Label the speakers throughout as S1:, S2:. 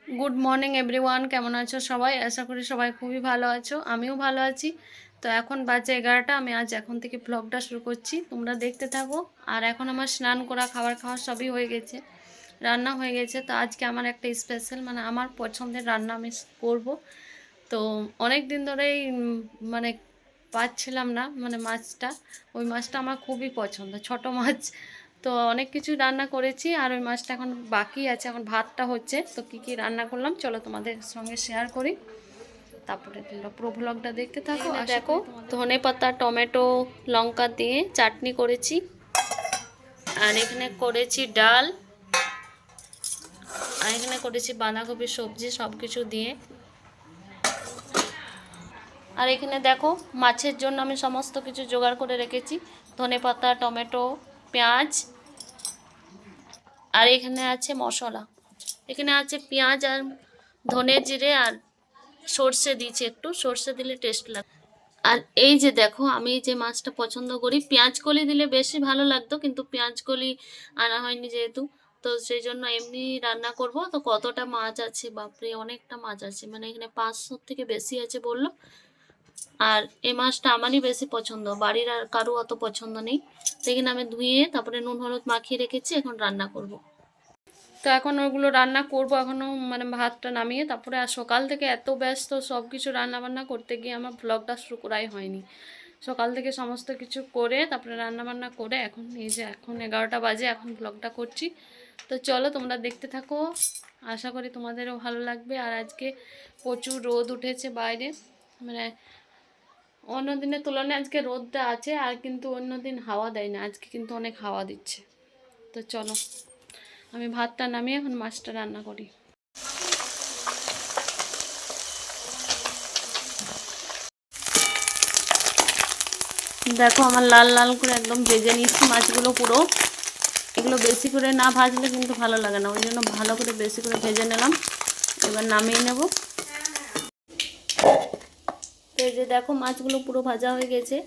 S1: Good morning everyone, কেমন আছো সবাই? আশা করি সবাই খুবই ভালো আছো, আমিও ভালো আছি। তো এখন বাজে 11টা, আমি আজ এখন থেকে ব্লগটা শুরু করছি, তোমরা দেখতে থাকো। আর এখন আমার স্নান করা, খাবার খাওয়া সবই হয়ে গেছে, রান্না হয়ে গেছে। তো আজকে আমার একটা স্পেশাল, মানে আমার পছন্দের রান্না আমি করব। তো অনেক দিন ধরেই মানে পাচ্ছিলাম না, মানে মাছটা, ওই মাছটা আমার খুবই পছন্দ, ছোট মাছ। তো অনেক কিছু রান্না করেছি, আর ওই মাছটা এখন বাকি আছে, এখন ভাতটা হচ্ছে। তো কী কী রান্না করলাম চলো তোমাদের সঙ্গে শেয়ার করি, তারপরে তোমরা পুরো ভ্লগটা দেখতে থাকো। আর দেখো, ধনে পাতা, টমেটো, লঙ্কা দিয়ে চাটনি করেছি, আর এখানে করেছি ডাল, আর এখানে করেছি বাঁধাকপির সবজি, সব কিছু দিয়ে। আর এখানে দেখো, মাছের জন্য আমি সমস্ত কিছু জোগাড় করে রেখেছি, ধনেপাতা, টমেটো, পেঁয়াজ, আর এখানে আছে মশলা। এখানে আছে পেঁয়াজ আর ধনে জিরে আর সর্ষে দিয়েছি, একটু সর্ষে দিলে টেস্ট লাগে। আর এই যে দেখো, আমি যে মাছটা পছন্দ করি, পেঁয়াজ কলি দিলে বেশি ভালো লাগতো, কিন্তু পেঁয়াজ কলি আনা হয়নি যেহেতু, তো সেই জন্য এমনি রান্না করব। তো কতটা মাছ আছে, বাপরে অনেকটা মাছ আছে, মানে এখানে 500 থেকে বেশি আছে বললো। আর এই মাছটা আমারই বেশি পছন্দ, বাড়ির আর কারো অত পছন্দ নেই। সেখানে আমি ধুয়ে তারপরে নুন হলুদ মাখিয়ে রেখেছি, এখন রান্না করব। তো এখন ওইগুলো রান্না করব এখনও, মানে ভাতটা নামিয়ে তারপরে। আর সকাল থেকে এত ব্যস্ত, সব কিছু রান্নাবান্না করতে গিয়ে আমার ব্লগটা শুরু করাই হয়নি। সকাল থেকে সমস্ত কিছু করে তারপরে রান্নাবান্না করে এখন এই যে এখন 11টা বাজে, এখন ব্লগটা করছি। তো চলো তোমরা দেখতে থাকো, আশা করি তোমাদেরও ভালো লাগবে। আর আজকে প্রচুর রোদ উঠেছে বাইরে, মানে অন্য দিনের তুলনায় আজকে রোদটা আছে, আর কিন্তু অন্য দিন হাওয়া দেয় না, আজকে কিন্তু অনেক হাওয়া দিচ্ছে। তো চলো আমি ভাতটা নামিয়ে এখন মাছটা রান্না করি। দেখো, আমার লাল লাল করে একদম ভেজে নিচ্ছি মাছগুলো পুরো। এগুলো বেশি করে না ভাজলে কিন্তু ভালো লাগে না, ওই জন্য ভালো করে বেশি করে ভেজে নিলাম। এবার নামিয়ে নেব। তো এই যে দেখো, মাছগুলো পুরো ভাজা হয়ে গেছে,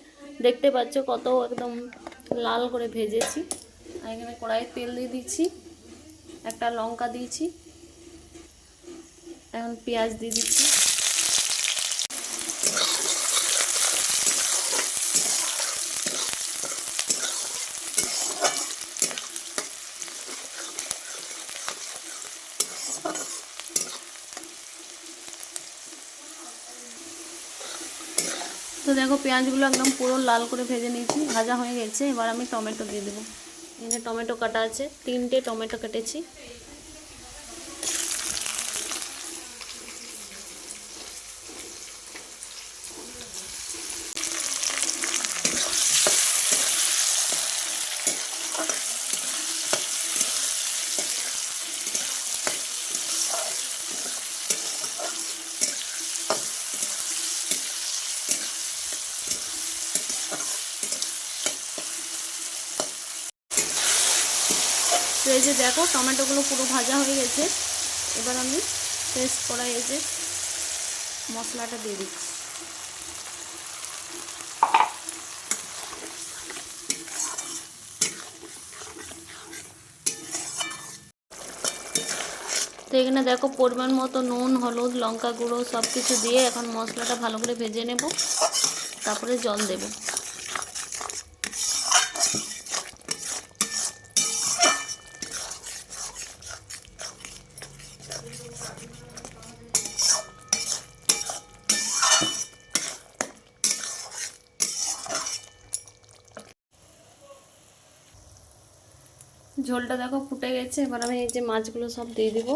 S1: দেখতে পাচ্ছ কত একদম লাল করে ভেজেছি। আর এখানে কড়াইয়ে তেল দিয়ে দিচ্ছি, একটা লঙ্কা দিয়েছি, এখন পেঁয়াজ দিয়ে দিচ্ছি। তো দেখো, পেঁয়াজগুলো একদম পুরো লাল করে ভেজে নিয়েছি, ভাজা হয়ে গেছে। এবার আমি টমেটো দিয়ে দেবো। এখানে টমেটো কাটা আছে, 3টে টমেটো কেটেছি। তো এই যে দেখো, টমেটোগুলো পুরো ভাজা হয়ে গেছে। এবার আমি পেস্ট করা এই যে মশলাটা দিয়ে দিচ্ছি। তো এখানে দেখো, পরিমাণ মতো নুন, হলুদ, লঙ্কা গুঁড়ো সব কিছু দিয়ে এখন মশলাটা ভালো করে ভেজে নেব, তারপরে জল দেব। ঝোলটা দেখো ফুটে গেছে, এবার আমি এই যে মাছগুলো সব দিয়ে দিব।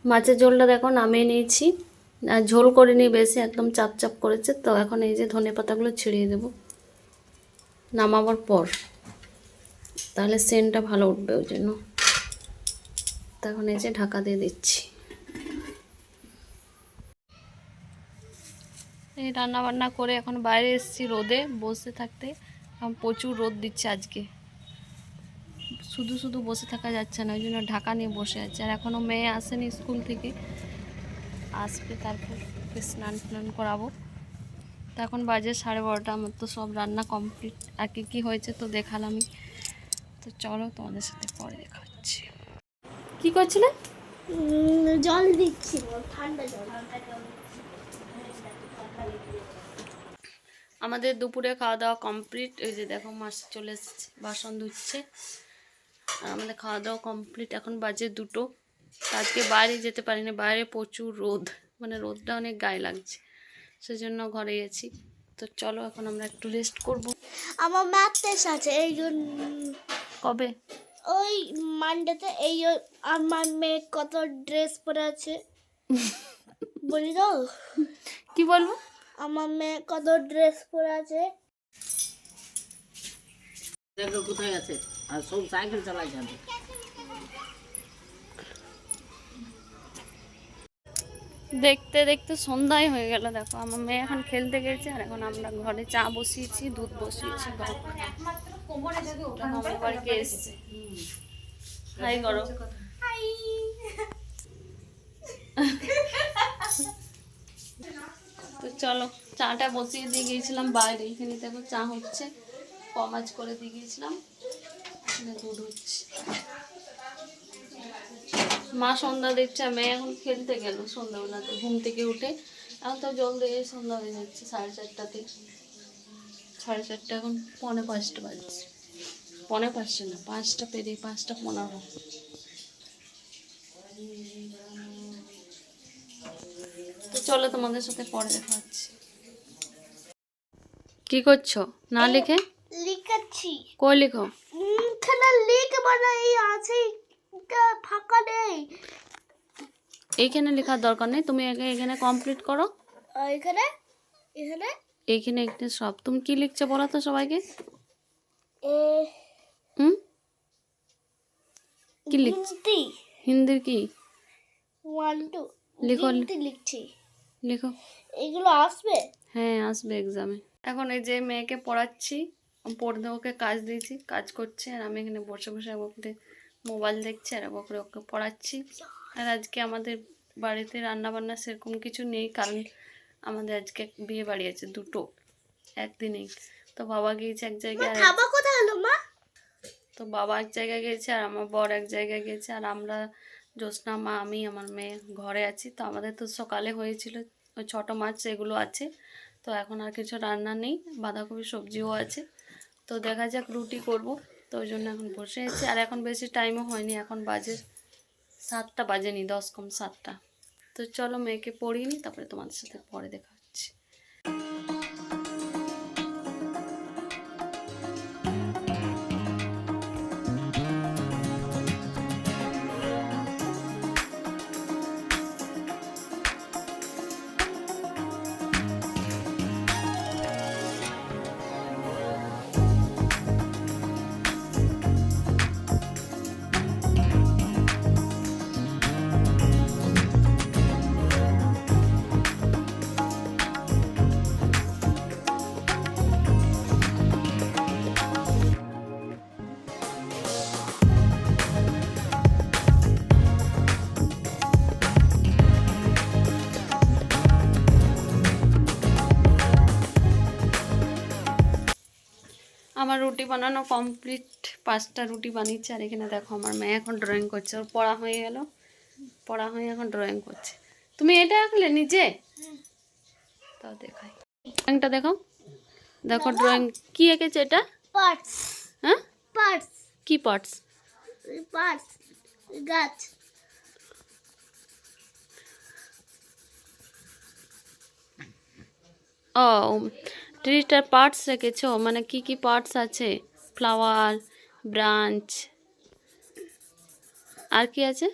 S1: মাছের ঝোলটা দেখো নামিয়ে নিয়েছি, আর ঝোল করে নিয়ে বেশি একদম চাপ চাপ করেছে। তো এখন এই যে ধনে পাতাগুলো ছিঁড়িয়ে দেব নামাবার পর, তাহলে সেন্টটা ভালো উঠবে, ওই জন্য। তখন এই যে ঢাকা দিয়ে দিচ্ছি। এই রান্না বান্না করে এখন বাইরে এসেছি রোদে বসে থাকতে। এখন প্রচুর রোদ দিচ্ছে আজকে, শুধু শুধু বসে থাকা যাচ্ছে না, ওই জন্য ঢাকা নিয়ে বসে আছে। আর এখনও মেয়ে আসেনি স্কুল থেকে, আসবে তারপর স্নান টান করাবো। তো এখন বাজে 12:30, আমার তো সব রান্না কমপ্লিট। আর কি কী হয়েছে তো দেখালামই। তো চলো তোমাদের সাথে পরে দেখা হচ্ছে। কী করছিলে?
S2: জল দিচ্ছি, ঠান্ডা জল।
S1: আমাদের দুপুরে খাওয়া দাওয়া কমপ্লিট। এই যে দেখো মাছ চলে এসেছে, বাসন ধুচ্ছে। আর আমাদের খাওয়া দাওয়া কমপ্লিট। এখন বাজে 2টো। আজকে বাইরে যেতে পারিনি, বাইরে প্রচুর রোদ, মানে রোদটা অনেক গায়ে লাগছে, সেজন্য ঘরে গেছি। তো চলো এখন আমরা একটু রেস্ট করব।
S2: আমার ম্যাথ টেস্ট আছে, এই জন্য
S1: কবে?
S2: ওই মানডেতে। আমার মেয়ে কত ড্রেস পরে আছে বলি দাও।
S1: কি বলবো?
S2: আমার মেয়ে কত ড্রেস পরে আছে।
S3: দেখো কোথায় আছে, আর সব সাইকেল চালাই যাবে।
S1: দেখতে দেখতে সন্ধ্যাই হয়ে গেল। দেখো আমার মেয়ে এখন খেলতে গেছে, আর এখন আমরা ঘরে চা বসিয়েছি, দুধ বসিয়েছি। আমার বাড়িতে এসছে। হাই করো। তো চলো, চাটা বসিয়ে দিয়ে গিয়েছিলাম বাইরে, এখানে দেখো চা হচ্ছে, কমাজ করে দিয়ে গিয়েছিলাম, এখানে দুধ হচ্ছে। মা সন্ধ্যা দেখছে, মেয়ে এখন খেলতে গেল সন্ধ্যাবেলাতে ঘুম থেকে উঠে। এখন তো জল দিয়ে সন্ধ্যা হয়ে যাচ্ছে 4:30-তে। 4:30 এখন 4:45 বাজছে। 4:45 না, 5টা পেরিয়ে 5:15। তো চলো তোমাদের সাথে পরে দেখা হচ্ছে। কি করছো? না লিখে
S2: লিখেছি।
S1: কই লিখো?
S2: এখানে লিখবো না, এই আছে, এটা ফাঁকা নেই।
S1: এইখানে লেখার দরকার নেই, তুমি আগে এখানে কমপ্লিট করো।
S2: এখানে এখানে
S1: এইখানে একটা সব। তুমি কি লিখছো বলো তো সবাইকে।
S2: এ
S1: হুম, কি লিখছো?
S2: হিন্দি
S1: হিন্দির কি
S2: 1 2
S1: লিখো।
S2: হিন্দি লিখছি।
S1: লিখো।
S2: এগুলো আসবে।
S1: হ্যাঁ আসবে এক্সামে। এখন এই যে মেয়েকে পড়াচ্ছি, পড়তে ওকে কাজ দিয়েছি, কাজ করছে, আর আমি এখানে বসে বসে ওকে মোবাইল দেখছি আর ওকে ওকে পড়াচ্ছি। আর আজকে আমাদের বাড়িতে রান্না বান্না সেরকম কিছু নেই, কারণ আমাদের আজকে বিয়ে বাড়ি আছে 2টো একদিনেই। তো বাবা গিয়েছে এক জায়গায়, আর
S2: খাবার কোথায় হলো মা?
S1: তো বাবা এক জায়গায় গেছে আর আমার বর এক জায়গায় গেছে, আর আমরা জ্যোৎস্না, মা, আমি, আমার মেয়ে ঘরে আছি। তো আমাদের তো সকালে হয়েছিল ওই ছোটো মাছ, এগুলো আছে। তো এখন আর কিছু রান্না নেই, বাঁধাকপি সবজিও আছে। তো দেখা যাক রুটি করব। তো ওই জন্য এখন বসে আছি। আর এখন বেশি টাইমও হয়নি, এখন বাজে 7টা বাজেনি, 10 কম 7টা। তো চলো মেয়েকে পড়িয়ে নিই, তারপরে তোমাদের সাথে পরে দেখা হচ্ছে। আমার রুটি বানানো কমপ্লিট, 5টা রুটি বানিয়েছি। আর এখানে দেখো আমার মেয়ে এখন ড্রয়িং করছে, ওর পড়া হয়ে গেল, পড়া হয়ে এখন ড্রয়িং করছে। তুমি এটা আঁকলে নিজে? তাও দেখাই, ড্রয়িংটা দেখো। দেখো ড্রয়িং কি এঁকেছে এটা।
S2: পার্টস।
S1: হ্যাঁ
S2: পার্টস।
S1: কি পার্টস?
S2: পার্টস গাছ।
S1: ও ট্রিটার পার্টস রেখেছো, মানে কি কি পার্টস আছে? ফ্লাওয়ার, ব্রাঞ্চ, আর কি আছে?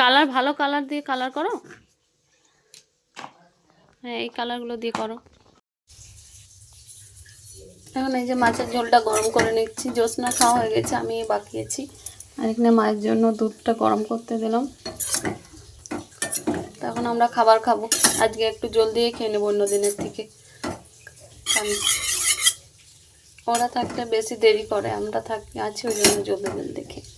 S1: কালার, ভালো কালার দিয়ে কালার করো। হ্যাঁ এই কালারগুলো দিয়ে করো। এখন এই যে মাছের ঝোলটা গরম করে নিচ্ছি। জ্যোৎস্না খাওয়া হয়ে গেছে, আমি বাকিয়েছি। আর এখানে মায়ের জন্য দুধটা গরম করতে দিলাম। তখন আমরা খাবার খাবো। আজকে একটু জলদি খেয়ে নেবো অন্য দিনের থেকে। ওরা থাকলে বেশি দেরি করে, আমরা আছি ওই জন্য জলদি জলদি খেয়ে।